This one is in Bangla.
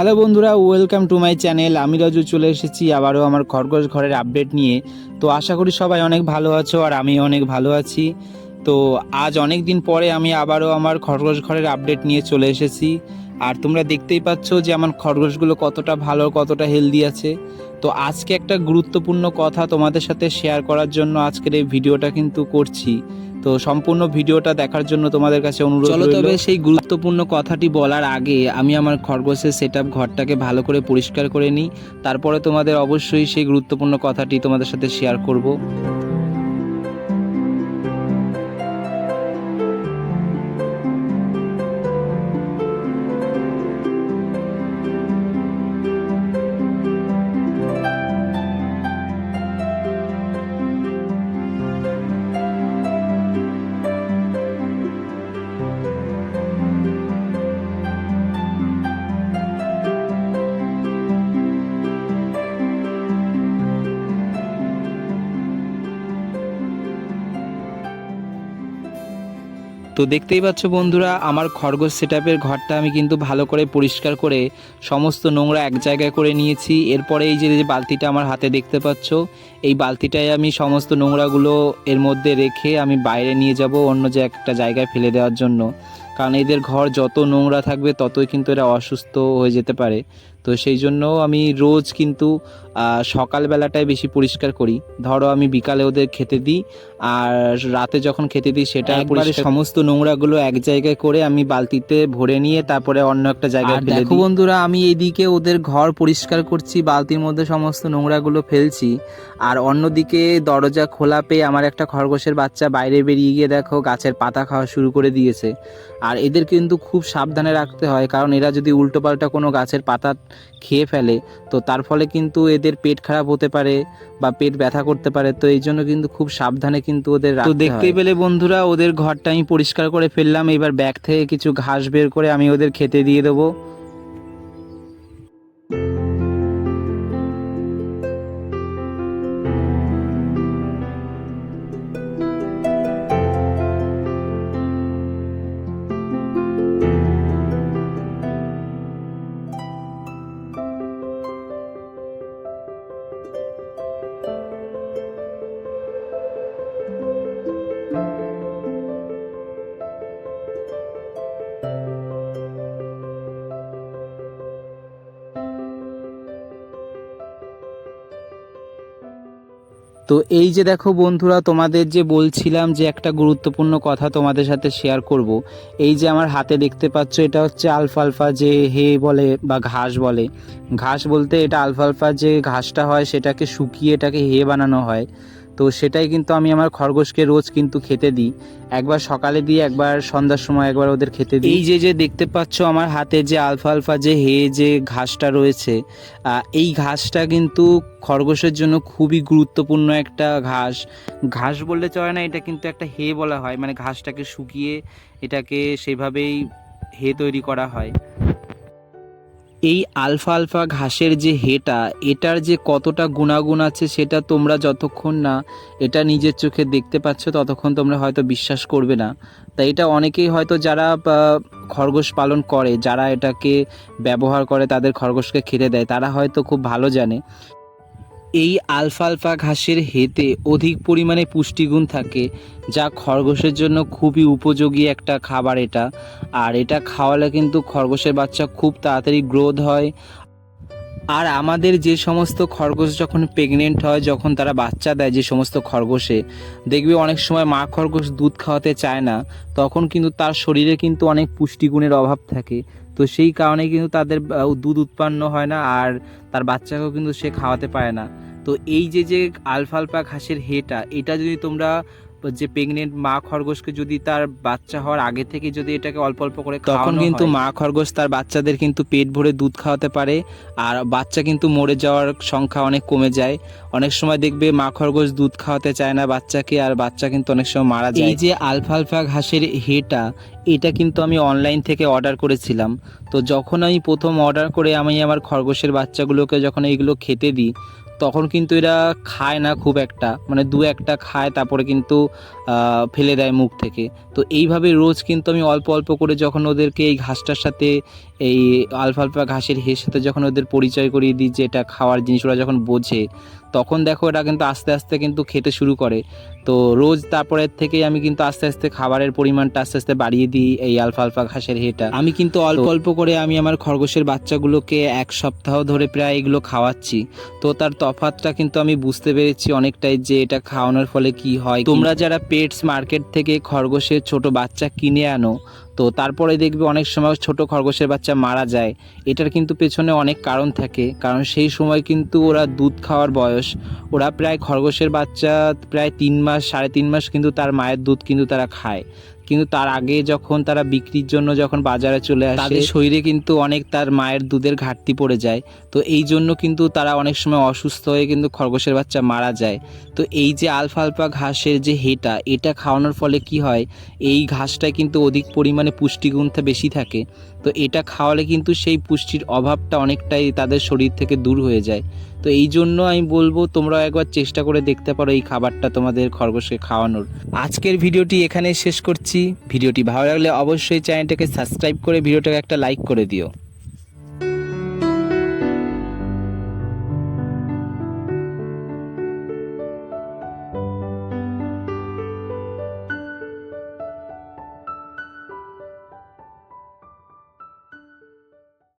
হ্যালো বন্ধুরা, ওয়েলকাম টু মাই চ্যানেল। আমি রাজু চলে এসেছি আবারও আমার খরগোশ ঘরের আপডেট নিয়ে। তো আশা করি সবাই অনেক ভালো আছো আর আমি অনেক ভালো আছি। তো আজ অনেক দিন পরে আমি আবারও আমার খরগোশ ঘরের আপডেট নিয়ে চলে এসেছি। আর তোমরা দেখতেই পাচ্ছ যে আমার খরগোশগুলো কতটা ভালো, কতটা হেলদি আছে। তো আজকে একটা গুরুত্বপূর্ণ কথা তোমাদের সাথে শেয়ার করার জন্য আজকের এই ভিডিওটা কিন্তু করছি। তো সম্পূর্ণ ভিডিওটা দেখার জন্য তোমাদের কাছে অনুরোধ রইল। তবে সেই গুরুত্বপূর্ণ কথাটি বলার আগে আমি আমার খরগোশের সেটআপ ঘরটাকে ভালো করে পরিষ্কার করে নিই, তারপরে তোমাদের অবশ্যই সেই গুরুত্বপূর্ণ কথাটি তোমাদের সাথে শেয়ার করব। তো দেখতেই পাচ্ছ বন্ধুরা, আমার খরগোশ সেটআপের ঘরটা আমি কিন্তু ভালো করে পরিষ্কার করে সমস্ত নোংরা এক জায়গায় করে নিয়েছি। এরপরে এই যে বালতিটা আমার হাতে দেখতে পাচ্ছ, এই বালতিটায় আমি সমস্ত নোংরাগুলো এর মধ্যে রেখে আমি বাইরে নিয়ে যাব অন্য যে একটা জায়গায় ফেলে দেওয়ার জন্য। কারণ এদের ঘর যত নোংরা থাকবে ততই কিন্তু এরা অসুস্থ হয়ে যেতে পারে। তো সেই জন্য আমি রোজ কিন্তু সকালবেলাটায় বেশি পরিষ্কার করি। ধরো আমি বিকালে ওদের খেতে দিই, আর রাতে যখন খেতে দিই সেটা একবারে সমস্ত নোংরাগুলো এক জায়গায় করে আমি বালতিতে ভরে নিয়ে তারপরে অন্য একটা জায়গায় ফেলে দিই। দেখো বন্ধুরা, আমি এদিকে ওদের ঘর পরিষ্কার করছি, বালতির মধ্যে সমস্ত নোংরাগুলো ফেলছি, আর অন্যদিকে দরজা খোলা পেয়ে আমার একটা খরগোশের বাচ্চা বাইরে বেরিয়ে গিয়ে দেখো গাছের পাতা খাওয়া শুরু করে দিয়েছে। আর এদের কিন্তু খুব সাবধানে রাখতে হয়, কারণ এরা যদি উল্টোপাল্টা কোনো গাছের পাতা খেয়ে ফেলে তো তার ফলে কিন্তু এদের পেট খারাপ হতে পারে বা পেট ব্যথা করতে পারে। তো এই জন্য কিন্তু খুব সাবধানে কিন্তু ওদের রাখতে হয়। তো দেখতেই পেলে বন্ধুরা, ওদের ঘরটা আমি পরিষ্কার করে ফেললাম। এবার ব্যাগ থেকে কিছু ঘাস বের করে আমি ওদের খেতে দিয়ে দেবো। তো এই যে দেখো বন্ধুরা, তোমাদের যে বলছিলাম যে একটা গুরুত্বপূর্ণ কথা তোমাদের সাথে শেয়ার করব। এই যে আমার হাতে দেখতে পাচ্ছ, এটা হচ্ছে আলফালফা যে হে বলে বা ঘাস বলে। ঘাস বলতে এটা আলফালফা যে ঘাসটা হয় সেটাকে শুকিয়ে এটাকে হে বানানো হয়। তো সেটাই কিন্তু আমি আমার খরগোশকে রোজ কিন্তু খেতে দিই। একবার সকালে দিই, একবার সন্ধ্যার সময় একবার ওদের খেতে দিই। এই যে দেখতে পাচ্ছ আমার হাতে যে আলফালফা যে হে যে ঘাসটা রয়েছে, এই ঘাসটা কিন্তু খরগোশের জন্য খুবই গুরুত্বপূর্ণ একটা ঘাস। ঘাস বললে চলে না, এটা কিন্তু একটা হে বলা হয়, মানে ঘাসটাকে শুকিয়ে এটাকে সেভাবেই হে তৈরি করা হয়। এই আলফা ঘাসের যে হেটা, এটার যে কতটা গুণাগুণ আছে সেটা তোমরা যতক্ষণ না এটা নিজের চোখে দেখতে পাচ্ছ ততক্ষণ তোমরা হয়তো বিশ্বাস করবে না। তাই এটা অনেকেই হয়তো যারা খরগোশ পালন করে, যারা এটাকে ব্যবহার করে তাদের খরগোশকে খেতে দেয়, তারা হয়তো খুব ভালো জানে। এই আলফালফা ঘাসের হেতে অধিক পরিমাণে পুষ্টিগুণ থাকে, যা খরগোশের জন্য খুবই উপযোগী একটা খাবার এটা। আর এটা খাওয়ালে কিন্তু খরগোশের বাচ্চা খুব তাড়াতাড়ি গ্রোথ হয়। আর আমাদের যে সমস্ত খরগোশ যখন প্রেগনেন্ট হয়, যখন তারা বাচ্চা দেয়, যে সমস্ত খরগোশে দেখবে অনেক সময় মা খরগোশ দুধ খাওয়াতে চায় না, তখন কিন্তু তার শরীরে কিন্তু অনেক পুষ্টিগুণের অভাব থাকে। তো সেই কারণে কিন্তু তাদের দুধ উৎপন্ন হয় না, আর তার বাচ্চাকেও কিন্তু সে খাওয়াতে পারে না। তো এই যে আলফালফা ঘাসের হেটা, এটা যদি তোমরা যে প্রেগনেন্ট মা খরগোশকে যদি তার বাচ্চা হওয়ার আগে থেকে যদি এটাকে অল্প অল্প করে তখন কিন্তু মা খরগোশ তার বাচ্চাদের কিন্তু পেট ভরে দুধ খাওয়াতে পারে, আর বাচ্চা কিন্তু মরে যাওয়ার সংখ্যা অনেক কমে যায়। অনেক সময় দেখবে মা খরগোশ দুধ খাওয়াতে চায় না বাচ্চাকে, আর বাচ্চা কিন্তু অনেক সময় মারা যায়। এই যে আলফালফা ঘাসের হেটা, এটা কিন্তু আমি অনলাইন থেকে অর্ডার করেছিলাম। তো যখন আমি প্রথম অর্ডার করে আমি আমার খরগোশের বাচ্চাগুলোকে যখন এইগুলো খেতে দিই, তখন কিন্তু এরা খায় না খুব একটা, মানে দু একটা খায় তারপরে কিন্তু ফেলে দেয় মুখ থেকে। তো এইভাবে রোজ কিন্তু আমি অল্প অল্প করে যখন ওদেরকে এই ঘাসটার সাথে এই আলফালফা ঘাসের হের সাথে যখন ওদের পরিচয় করিয়ে দিই যে এটা খাওয়ার জিনিস, ওরা যখন বোঝে তখন দেখো এটা কিন্তু আস্তে আস্তে কিন্তু খেতে শুরু করে। তো রোজ তারপরের থেকেই আমি কিন্তু আস্তে আস্তে খাবারের পরিমাণটা আস্তে আস্তে বাড়িয়ে দিই এই আলফালফা ঘাসের হেটা। আমি কিন্তু অল্প অল্প করে আমি আমার খরগোশের বাচ্চাগুলোকে 1 সপ্তাহ ধরে প্রায় এগুলো খাওয়াচ্ছি। তো তার তফাৎটা কিন্তু আমি বুঝতে পেরেছি অনেকটাই, যে এটা খাওয়ানোর ফলে কি হয়। তোমরা যারা পেটস মার্কেট থেকে খরগোশের ছোট বাচ্চা কিনে আনো, তো তারপরে দেখবে অনেক সময় ছোট খরগোশের বাচ্চা মারা যায়। এটার কিন্তু পেছনে অনেক কারণ থাকে, কারণ সেই সময় কিন্তু ওরা দুধ খাওয়ার বয়স। ওরা প্রায় খরগোশের বাচ্চা প্রায় 3 মাস 3.5 মাস কিন্তু তার মায়ের দুধ কিন্তু তারা খায়। কিন্তু তার আগে যখন তারা বিক্রির জন্য যখন বাজারে চলে আসে, তাদের শরীরে কিন্তু অনেক তার মায়ের দুধের ঘাটতি পড়ে যায়। তো এই জন্য কিন্তু তারা অনেক সময় অসুস্থ হয়ে কিন্তু খরগোশের বাচ্চা মারা যায়। তো এই যে আলফালফা ঘাসের যে হেটা, এটা খাওয়ানোর ফলে কি হয়, এই ঘাসটায় কিন্তু অধিক পরিমাণে পুষ্টিগুণটা বেশি থাকে। তো এটা খাওয়ালে কিন্তু সেই পুষ্টির অভাবটা অনেকটাই তাদের শরীর থেকে দূর হয়ে যায়। তো এই জন্য আমি বলবো তোমরা একবার চেষ্টা করে দেখতে পারো এই খাবারটা তোমাদের খরগোশকে খাওয়ানোর। আজকের ভিডিওটি এখানে শেষ করছি। ভিডিওটি ভালো লাগলে অবশ্যই চ্যানেলটাকে সাবস্ক্রাইব করে ভিডিওটাকে একটা লাইক করে দিও।